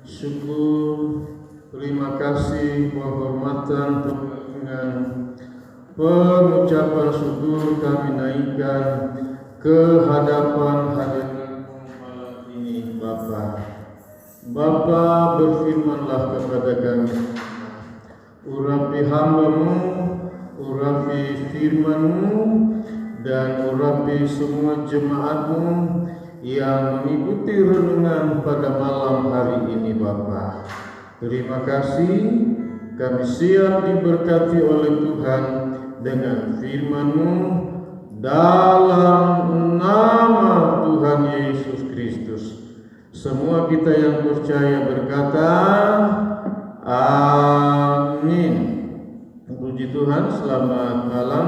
syukur, terima kasih, penghormatan, pengagungan, pengucapan syukur kami naikkan ke hadapan hadiratmu malam ini, Bapa. Bapa, berfirmanlah kepada kami, urapi hamba-Mu, urapi firman-Mu, dan urapi semua jemaat-Mu yang mengikuti renungan pada malam hari ini, Bapa. Terima kasih, kami siap diberkati oleh Tuhan dengan firman-Mu dalam nama Tuhan Yesus Kristus. Semua kita yang percaya berkata, amin. Puji Tuhan, selamat malam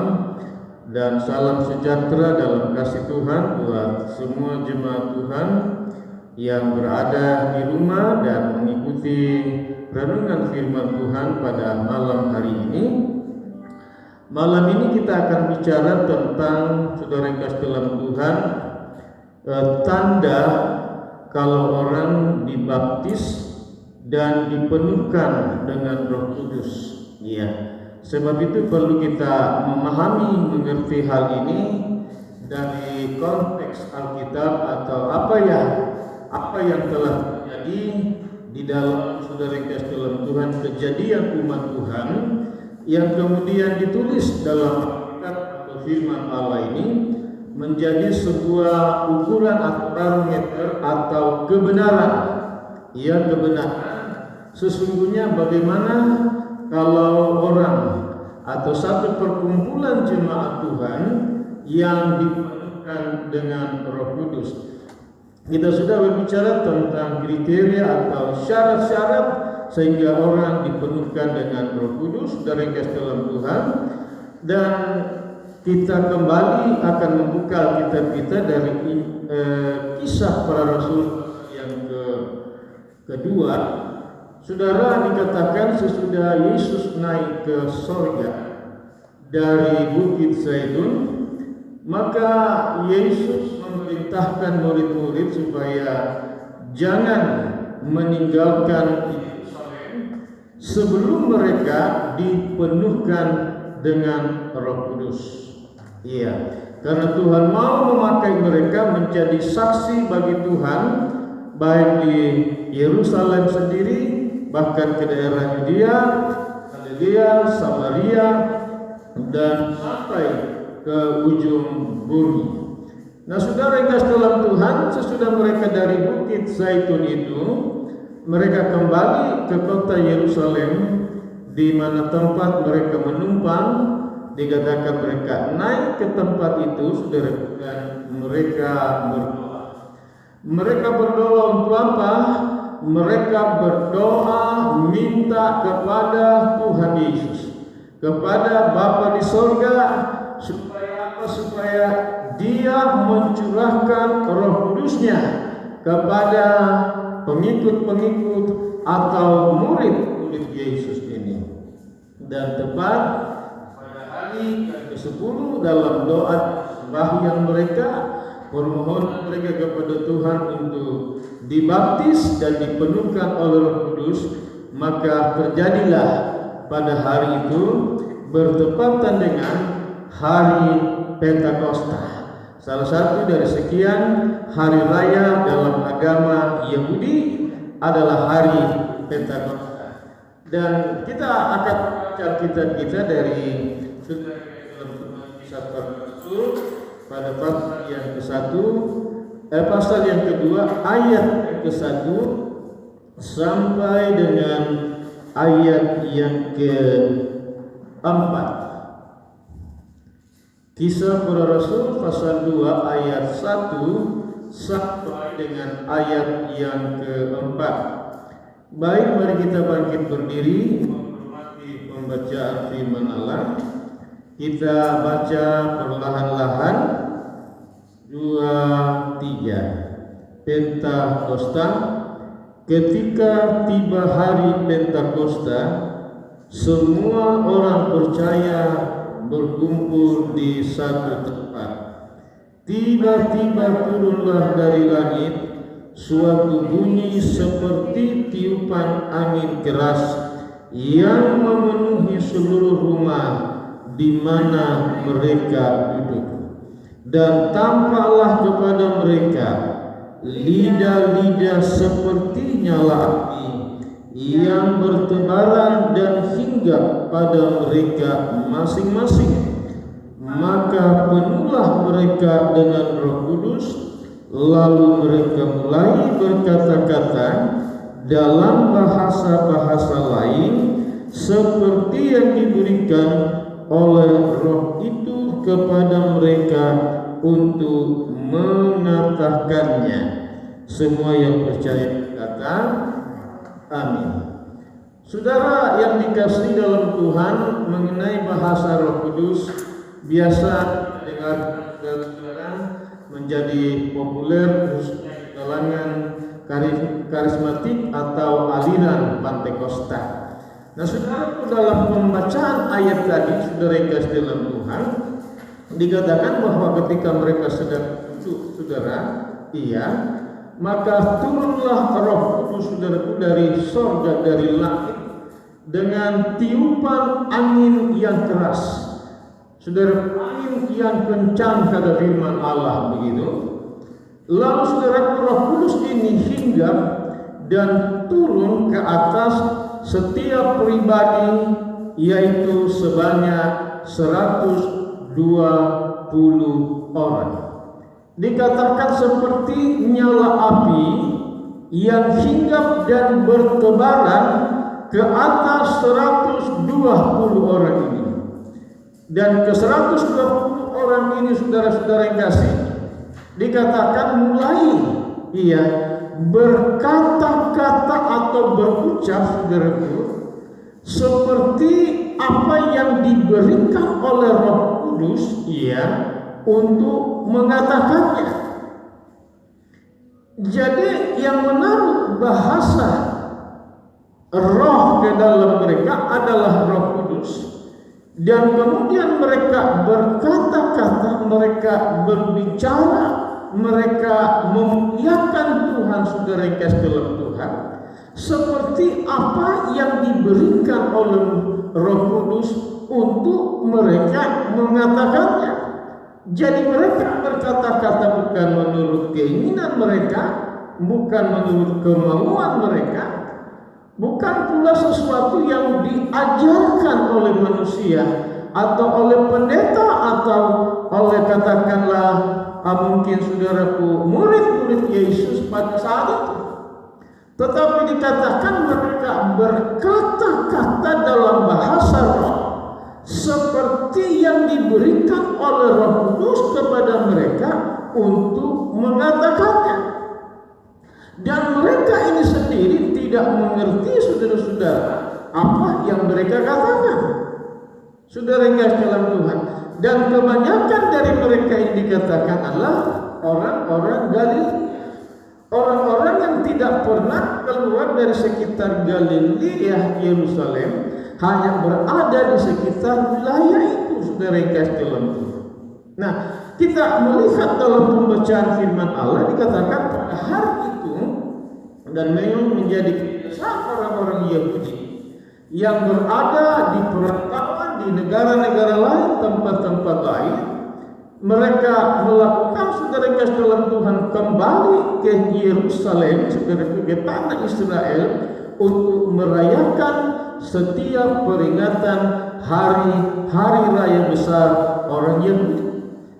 dan salam sejahtera dalam kasih Tuhan buat semua jemaat Tuhan yang berada di rumah dan mengikuti renungan firman Tuhan pada malam hari ini. Malam ini kita akan bicara tentang, saudara yang kasih dalam Tuhan, tanda kalau orang dibaptis dan dipenuhkan dengan Roh Kudus. Ya. Sebab itu perlu kita memahami, mengerti hal ini dari konteks Alkitab atau apa yang telah terjadi di dalam, saudara yang kasih dalam Tuhan, kejadian umat Tuhan yang kemudian ditulis dalam Alkitab atau firman Allah ini menjadi sebuah ukuran atau parameter atau kebenaran. Ya, kebenaran sesungguhnya bagaimana kalau orang atau satu perkumpulan jemaat Tuhan yang dipenuhkan dengan Roh Kudus. Kita sudah berbicara tentang kriteria atau syarat-syarat sehingga orang dipenuhkan dengan Roh Kudus dari kasih dalam Tuhan, dan kita kembali akan membuka kitab kita dari Kisah Para Rasul yang kedua. Saudara, dikatakan sesudah Yesus naik ke sorga dari Bukit Zaitun, maka Yesus memerintahkan murid-murid supaya jangan meninggalkan Yerusalem sebelum mereka dipenuhkan dengan Roh Kudus. Iya, karena Tuhan mau memakai mereka menjadi saksi bagi Tuhan, baik di Yerusalem sendiri, bahkan ke daerah Yudea, Galilea, Samaria, dan sampai ke ujung bumi. Nah, saudara yang kasih dalam Tuhan, sesudah mereka dari Bukit Zaitun itu, mereka kembali ke kota Yerusalem, di mana tempat mereka menumpang. Dikatakan mereka naik ke tempat itu, saudara, dan mereka berdoa. Mereka berdoa untuk apa? Mereka berdoa minta kepada Tuhan Yesus, kepada Bapa di sorga, supaya apa? Supaya Dia mencurahkan Roh Kudusnya kepada pengikut-pengikut atau murid-murid Yesus ini. Dan tepat pada hari ke-10 dalam doa sembahyang mereka, permohonan mereka kepada Tuhan untuk dibaptis dan dipenuhkan oleh Roh Kudus, maka terjadilah pada hari itu bertepatan dengan hari Pentakosta, salah satu dari sekian hari raya dalam agama Yahudi adalah hari Pentakosta. Dan kita akan baca kitab kita dari Kisah Para Rasul pada pasal yang ke-1, pasal yang kedua, ayat ke-1 sampai dengan ayat yang ke-4. Kisah Para Rasul pasal 2 ayat 1 sampai dengan ayat yang ke-4. Baik, mari kita bangkit berdiri menghormati pembacaan firman Allah. Kita baca perlahan-lahan. 2, 3. Pentakosta. Ketika tiba hari Pentakosta, semua orang percaya berkumpul di satu tempat. Tiba-tiba turunlah dari langit suatu bunyi seperti tiupan angin keras yang memenuhi seluruh rumah di mana mereka duduk. Dan tampaklah kepada mereka lidah-lidah seperti nyala api yang bertebaran dan hinggap pada mereka masing-masing. Maka penuhlah mereka dengan Roh Kudus, lalu mereka mulai berkata-kata dalam bahasa-bahasa lain seperti yang diberikan oleh Roh itu kepada mereka untuk mengatakannya. Semua yang percaya kata amin. Saudara yang dikasihi dalam Tuhan, mengenai bahasa Roh Kudus biasa dengar saudara menjadi populer di kalangan karismatik atau aliran Pantekosta. Nah, saudara, dalam pembacaan ayat tadi, saudara yang kasih dalam Tuhan, dikatakan bahwa ketika mereka sedang duduk, saudara, maka turunlah Roh Kudus, saudaraku, dari sorga, dari langit, dengan tiupan angin yang keras. Saudara, angin yang kencang, kata firman Allah begitu. Lalu saudara, Roh Kudus ini hinggap dan turun ke atas setiap pribadi, yaitu sebanyak 120 orang. Dikatakan seperti nyala api yang hinggap dan bertebaran ke atas 120 orang ini. Dan ke 120 orang ini, saudara-saudara yang kasih, dikatakan mulai berkata-kata atau berucap, saudaraku, seperti apa yang diberikan oleh Roh Kudus untuk mengatakannya. Jadi yang menaruh bahasa roh ke dalam mereka adalah Roh Kudus. Dan kemudian mereka berkata-kata, mereka berbicara, mereka memuliakan Tuhan, saudara yang kasih dalam Tuhan, seperti apa yang diberikan oleh Roh Kudus untuk mereka mengatakannya. Jadi mereka berkata-kata bukan menurut keinginan mereka, bukan menurut kemauan mereka, bukan pula sesuatu yang diajarkan oleh manusia atau oleh pendeta atau oleh, katakanlah, mungkin saudaraku, murid-murid Yesus pada saat itu. Tetapi dikatakan mereka berkata-kata dalam bahasa roh seperti yang diberikan oleh Roh Kudus kepada mereka untuk mengatakannya. Dan mereka ini sendiri tidak mengerti, saudara-saudara, apa yang mereka katakan. Saudara yang kasih dalam Tuhan, dan kebanyakan dari mereka yang dikatakan adalah orang-orang Galilea, orang-orang yang tidak pernah keluar dari sekitar Galilea, Yerusalem, hanya berada di sekitar wilayah itu, saudara yang kasih dalam Tuhan. Nah, kita melihat dalam pembacaan firman Allah dikatakan pada hari itu, dan memang menjadi kebiasaan orang-orang Yahudi yang berada di perantauan di negara-negara lain, tempat-tempat lain, mereka melakukan, saudara yang kasih dalam Tuhan, kembali ke Yerusalem, saudara, ke tanah Israel, untuk merayakan setiap peringatan hari raya besar orang Yahudi,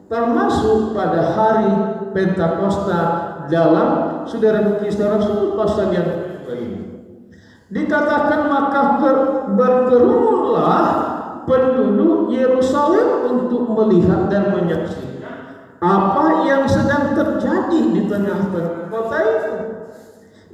termasuk pada hari Pentakosta dalam, saudara, Kisah Rasul pasal yang kedua ini. Dikatakan maka berkerumunlah penduduk Yerusalem untuk melihat dan menyaksikan apa yang sedang terjadi di tengah-tengah kota itu.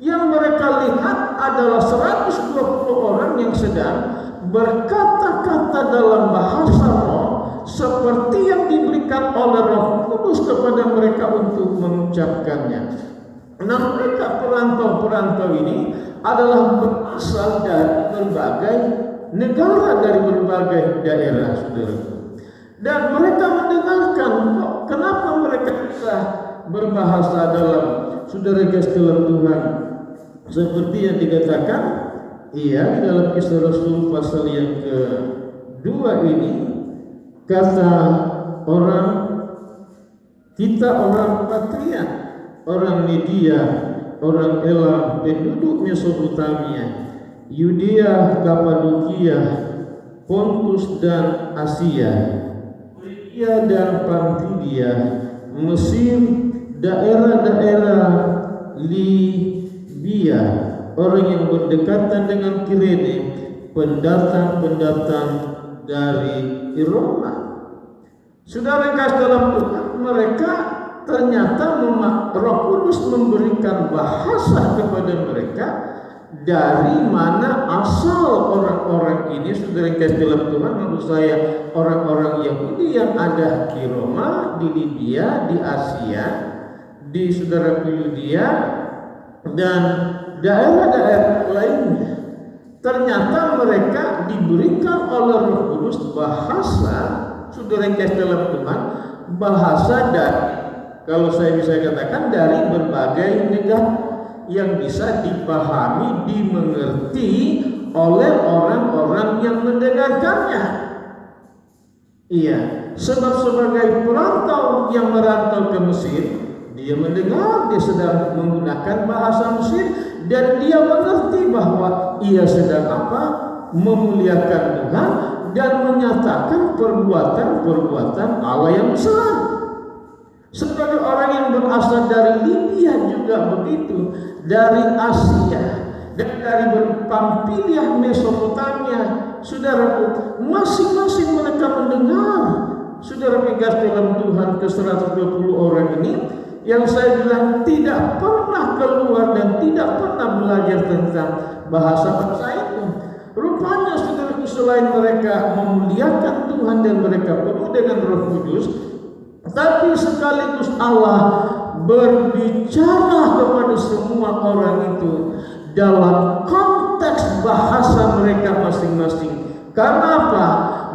Yang mereka lihat adalah 120 orang yang sedang berkata-kata dalam bahasa roh seperti yang diberikan oleh Roh Kudus kepada mereka untuk mengucapkannya. Nah, mereka perantau-perantau ini adalah berasal dari berbagai negara, dari berbagai daerah, saudara. Dan mereka mendengarkan, kenapa mereka bisa berbahasa dalam, saudara, dalam Tuhan, seperti yang dikatakan di dalam Kisah Rasul pasal yang kedua ini, kata orang, kita orang Patria, orang Media, orang Elam, penduduk Mesopotamia, Yudea, Kapadokia, Pontus dan Asia, Frigia dan Pamfilia, Mesir, daerah-daerah Libya, orang yang berdekatan dengan Kirene, pendatang-pendatang dari Roma. Saudara kasih dalam Tuhan, mereka ternyata Roh Kudus memberikan bahasa kepada mereka dari mana asal orang-orang ini. Saudara kasih dalam Tuhan, maksud saya orang-orang Yahudi yang ada di Roma, di Libya, di Asia, di saudara Yudea dan daerah-daerah lainnya. Ternyata mereka diberikan oleh Roh Kudus bahasa, saudara yang kasih dalam Tuhan, bahasa dari, kalau saya bisa katakan, dari berbagai negara yang bisa dipahami, dimengerti oleh orang-orang yang mendengarkannya. Iya, sebab sebagai perantau yang merantau ke Mesir, dia mendengar, dia sedang menggunakan bahasa Mesir, dan dia mengerti bahwa ia sedang apa? Memuliakan Tuhan dan menyatakan perbuatan-perbuatan Allah yang besar. Sebagai orang yang berasal dari Libya juga begitu, dari Asia dan dari Pamfilia, Mesopotamia, saudara, masing-masing mereka mendengar. Saudara pegas dalam Tuhan ke 120 orang ini, yang saya bilang tidak pernah keluar dan tidak pernah belajar tentang bahasa itu. Rupanya saudara, selain mereka memuliakan Tuhan dan mereka penuh dengan Roh Kudus, tapi sekaligus Allah berbicara kepada semua orang itu dalam konteks bahasa mereka masing-masing. Karena apa?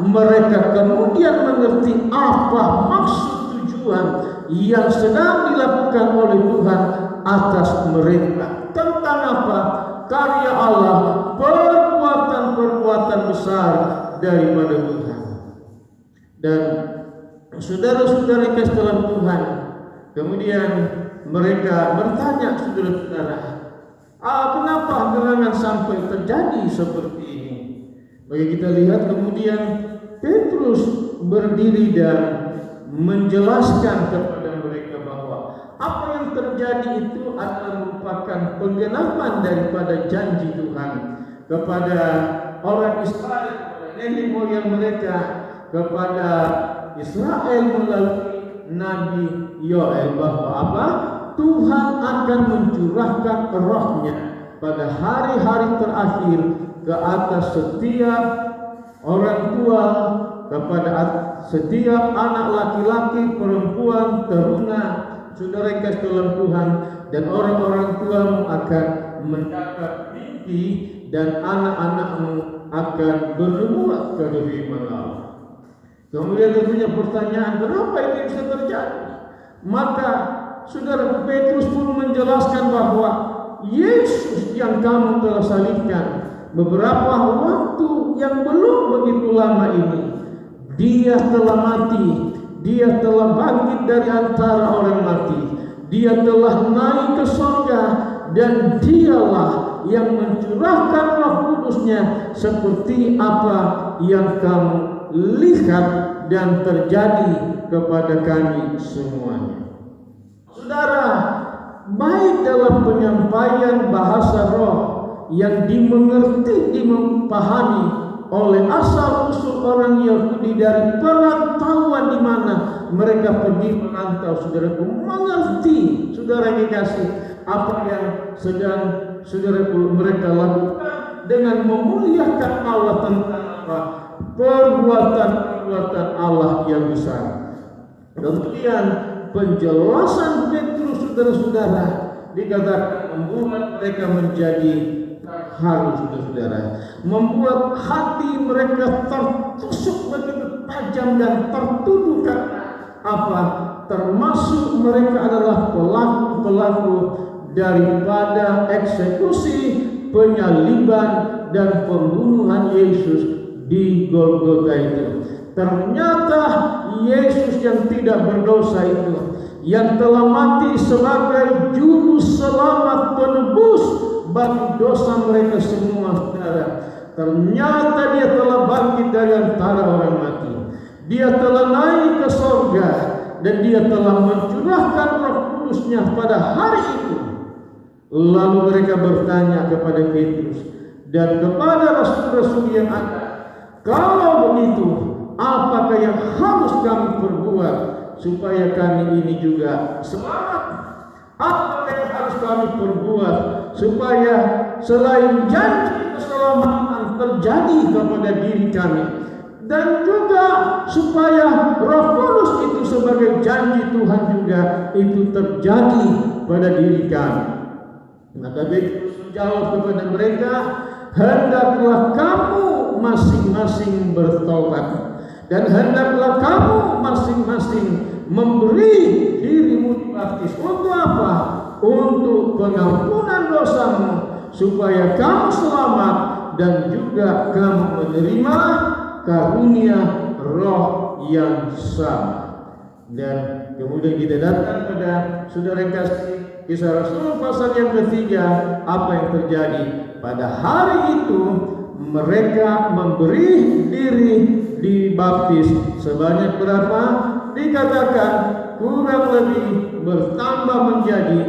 Mereka kemudian mengerti apa maksud tujuan yang sedang dilakukan oleh Tuhan atas mereka. Tentang apa? Karya Allah, perbuatan-perbuatan besar daripada Tuhan. Dan saudara-saudara kasih dalam Tuhan, kemudian mereka bertanya, saudara-saudara, kenapa gerangan sampai terjadi seperti ini? Bagi kita lihat, kemudian Petrus berdiri dan menjelaskan kepada mereka bahwa apa yang terjadi itu adalah merupakan penggenapan daripada janji Tuhan kepada orang Israel, kepada nenek moyang mereka, kepada Israel melalui Nabi Yoel, bahwa apa? Tuhan akan mencurahkan rohnya pada hari-hari terakhir ke atas setiap orang tua, kepada setiap anak laki-laki, perempuan, teruna, saudara yang kasih dalam Tuhan, dan orang-orang tuamu akan mendapat mimpi dan anak-anakmu akan bernubuat firman Allah. Kemudian tentunya pertanyaan, kenapa ini bisa terjadi? Maka saudara Petrus pun menjelaskan bahwa Yesus yang kamu telah salibkan beberapa waktu yang belum begitu lama ini, dia telah mati, dia telah bangkit dari antara orang mati, dia telah naik ke surga, dan dialah yang mencurahkan Roh Kudusnya seperti apa yang kamu lihat dan terjadi kepada kami semuanya. Saudara, baik dalam penyampaian bahasa roh yang dimengerti, dipahami oleh asal-usul orang Yahudi dari perantauan di mana mereka pergi merantau, saudaraku, mengerti, saudara dikasih, apa yang sedang saudaraku mereka lakukan dengan memuliakan Allah, tentang apa? Perbuatan-perbuatan Allah yang besar. Kemudian penjelasan Petrus, saudara-saudara, dikatakan membuat mereka menjadi terharu, saudara-saudara, membuat hati mereka tertusuk begitu tajam dan tertuduh. Karena apa? Termasuk mereka adalah pelaku-pelaku daripada eksekusi, penyaliban, dan pembunuhan Yesus di Golgota itu. Ternyata Yesus yang tidak berdosa itu, yang telah mati sebagai juru selamat penebus bagi dosa mereka semua, saudara. Ternyata dia telah bangkit dari antara orang mati. Dia telah naik ke surga dan dia telah mencurahkan Roh Kudus-Nya pada hari itu. Lalu mereka bertanya kepada Petrus dan kepada rasul-rasul yang ada, kalau begitu, apakah yang harus kami perbuat supaya kami ini juga selamat? Apa yang harus kami perbuat supaya selain janji keselamatan terjadi kepada diri kami, dan juga supaya Roh Kudus itu sebagai janji Tuhan juga itu terjadi pada diri kami? Maka Petrus menjawab kepada mereka, hendaklah kamu masing-masing bertobat, dan hendaklah kamu masing-masing memberi dirimu dibaptis. Untuk apa? Untuk pengampunan dosamu, supaya kamu selamat dan juga kamu menerima karunia Roh yang sama. Dan kemudian kita datang pada saudara kasih Kisah Rasul pasal yang ketiga. Apa yang terjadi pada hari itu? Mereka memberi diri dibaptis sebanyak berapa? Dikatakan kurang lebih bertambah menjadi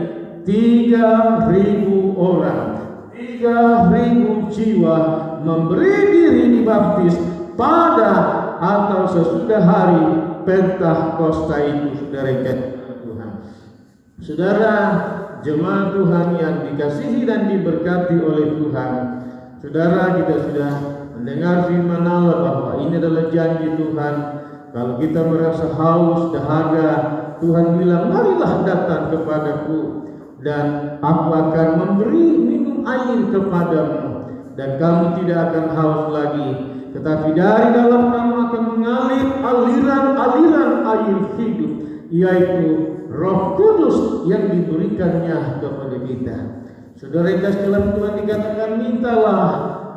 3.000 orang. 3.000 jiwa memberi diri dibaptis pada atau sesudah hari Pentakosta itu, saudara Tuhan. Saudara jemaat Tuhan yang dikasihi dan diberkati oleh Tuhan, saudara, kita sudah mendengar firman Allah bahwa ini adalah janji Tuhan. Kalau kita merasa haus, dahaga, Tuhan bilang, marilah datang kepadaku dan aku akan memberi minum air kepadamu, dan kamu tidak akan haus lagi, tetapi dari dalam kamu akan mengalir aliran-aliran air hidup, yaitu Roh Kudus yang diberikannya kepada kita. Saudara yang kasih dalam Tuhan, dikatakan mintalah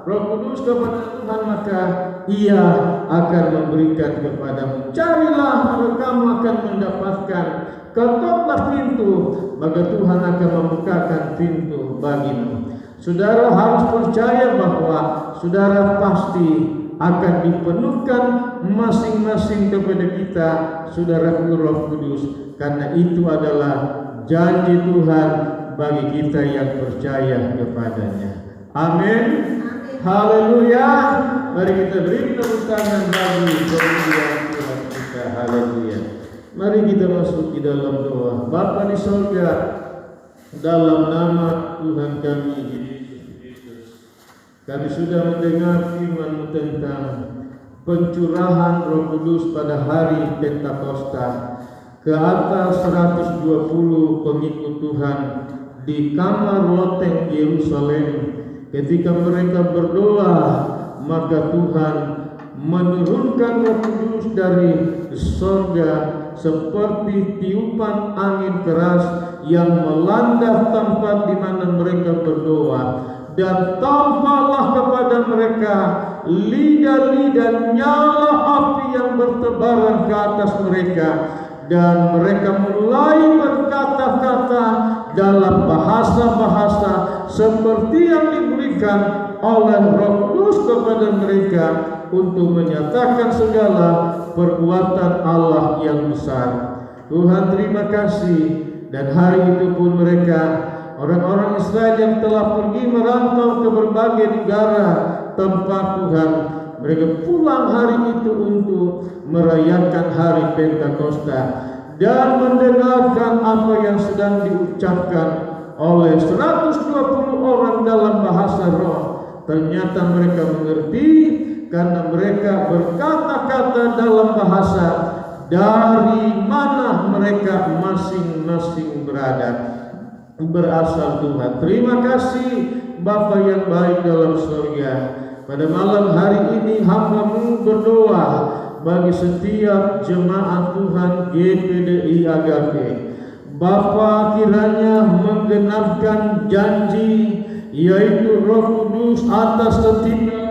Roh Kudus kepada Tuhan, maka Ia akan memberikan kepadamu. Carilah maka kamu akan mendapatkan. Ketoklah pintu, maka Tuhan akan membukakan pintu bagimu. Saudara harus percaya bahwa saudara pasti akan dipenuhkan masing-masing kepada kita, saudara, Roh Kudus, karena itu adalah janji Tuhan bagi kita yang percaya kepadanya. Amin. Haleluya. Mari kita beri tepuk tangan bagi kemuliaan Tuhan kita. Haleluya. Mari kita masuk di dalam doa. Bapa di surga, dalam nama Tuhan kami Yesus Kristus, kami sudah mendengar firman-Mu tentang pencurahan Roh Kudus pada hari Pentakosta ke atas 120 pengikut Tuhan di kamar loteng Yerusalem. Ketika mereka berdoa, maka Tuhan menurunkan Roh Kudus dari surga seperti tiupan angin keras yang melanda tempat di mana mereka berdoa, dan tampaklah kepada mereka lidah-lidah nyala api yang bertebaran ke atas mereka, dan mereka mulai berkata-kata dalam bahasa-bahasa seperti yang diberikan oleh Roh Kudus kepada mereka untuk menyatakan segala perbuatan Allah yang besar. Tuhan, terima kasih. Dan hari itu pun mereka, orang-orang Israel yang telah pergi merantau ke berbagai negara tempat Tuhan, mereka pulang hari itu untuk merayakan hari Pentakosta dan mendengarkan apa yang sedang diucapkan oleh 120 orang dalam bahasa roh. Ternyata mereka mengerti karena mereka berkata-kata dalam bahasa dari mana mereka masing-masing berasal. Tuhan, terima kasih Bapa yang baik dalam surga. Pada malam hari ini hamba-Mu berdoa bagi setiap jemaat Tuhan GPDI Agape, Bapa kiranya menggenapkan janji, yaitu Roh Kudus atas setiap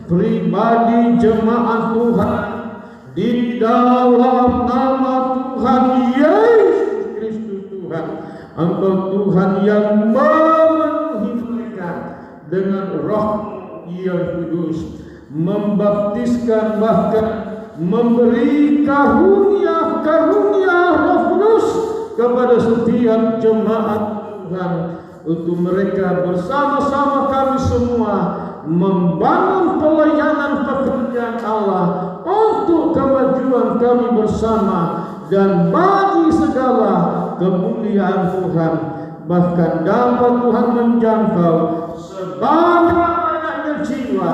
pribadi jemaat Tuhan, di dalam nama Tuhan Yesus Kristus. Tuhan, Engkau Tuhan yang memenuhi mereka dengan Roh yang kudus, membaptiskan, bahkan memberi karunia Roh Kudus kepada setiap jemaat Tuhan, untuk mereka bersama-sama kami semua membangun pelayanan pekerjaan Allah untuk kemajuan kami bersama dan bagi segala kemuliaan Tuhan. Bahkan dapat Tuhan menjangkau sebanyak-banyaknya jiwa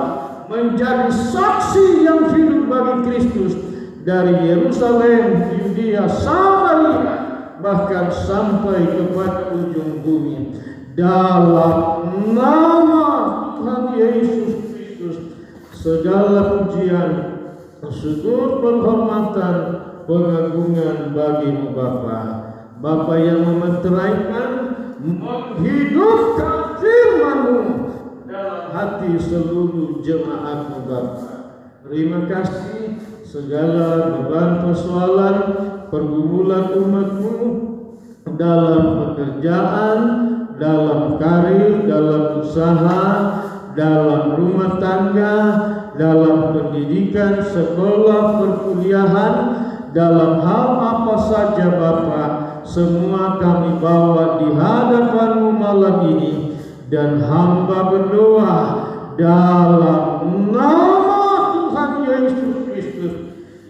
menjadi saksi yang hidup bagi Kristus dari Yerusalem, Yudea, Samaria, bahkan sampai kepada ujung bumi. Dalam nama Tuhan Yesus Kristus, segala pujian, syukur, penghormatan, pengagungan bagimu Bapa. Bapa yang memeteraikan, menghidupkan firman-Mu dalam hati seluruh jemaat-Mu Bapa. Terima kasih segala beban persoalan, pergumulan umat-Mu dalam pekerjaan, dalam karir, dalam usaha, dalam rumah tangga, dalam pendidikan, sekolah, perkuliahan, dalam hal apa saja Bapa, semua kami bawa di hadapan-Mu malam ini, dan hamba berdoa dalam nama Tuhan Yesus Kristus,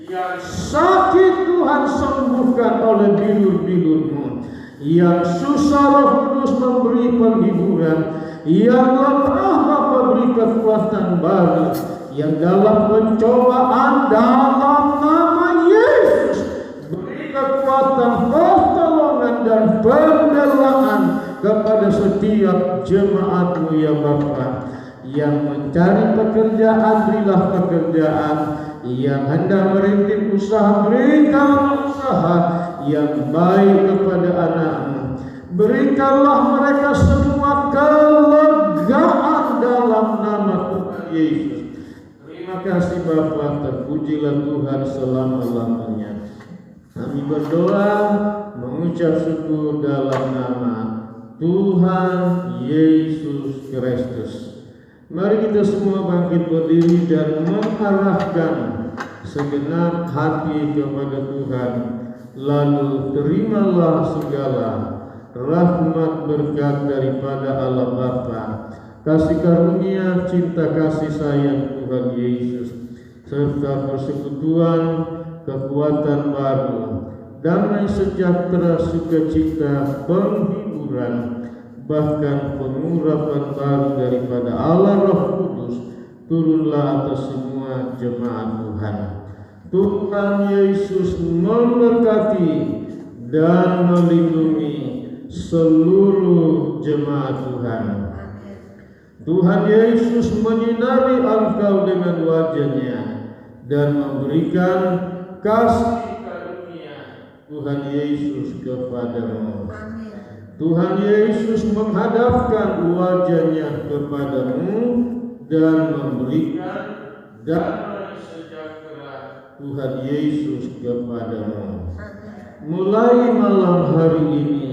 yang sakit Tuhan sembuhkan oleh bilur-bilur-Mu, yang susah Roh Kudus memberi penghiburan, yang lemah Bapa beri kekuatan baru, yang dalam pencobaan dalam nama Yesus beri kekuatan, pertolongan dan pembelaan kepada setiap jemaat-Mu ya Bapa. Yang mencari pekerjaan, berilah pekerjaan. Yang hendak merintis usaha, berikanlah usaha yang baik kepada anak-Mu. Berikanlah mereka semua kelegaan dalam nama Tuhan Yesus. Terima kasih Bapa, terpujilah Tuhan selama-lamanya. Kami berdoa mengucap syukur dalam nama Tuhan Yesus Kristus. Mari kita semua bangkit berdiri dan mengarahkan segenap hati kepada Tuhan. Lalu terimalah segala rahmat berkat daripada Allah Bapa, kasih karunia, cinta kasih sayang Tuhan Yesus, serta persekutuan, kekuatan baru, damai sejahtera, sukacita, penghiburan, bahkan pengurapan baru daripada Allah Roh Kudus turunlah atas semua jemaat Tuhan. Tuhan Yesus memberkati dan melindungi seluruh jemaat Tuhan. Tuhan Yesus menyinari engkau dengan wajah-Nya dan memberikan kasih karunia Tuhan Yesus kepadamu. Tuhan Yesus menghadapkan wajah-Nya kepadamu dan memberikan damai sejahtera Tuhan Yesus kepadamu. Mulai malam hari ini,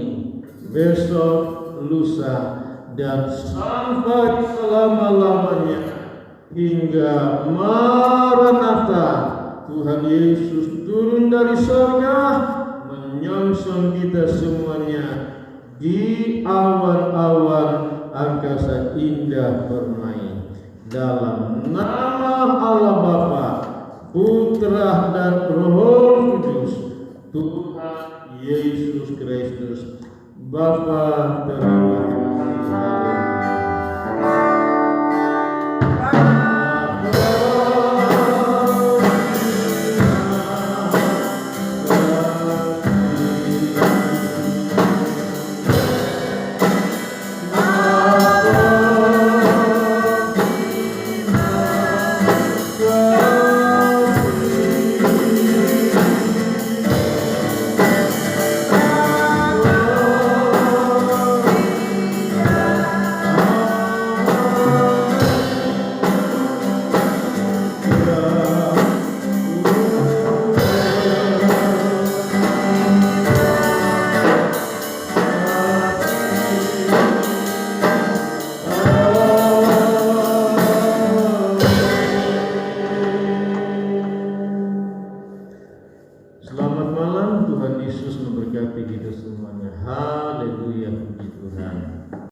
besok, lusa, dan sampai selama-lamanya hingga Maranatha, Tuhan Yesus turun dari surga menyongsong kita semuanya di awan-awan angkasa indah permai. Dalam nama Allah Bapa, Putra dan Roh Kudus, Tuhan Yesus Kristus. Bapa terima kasih.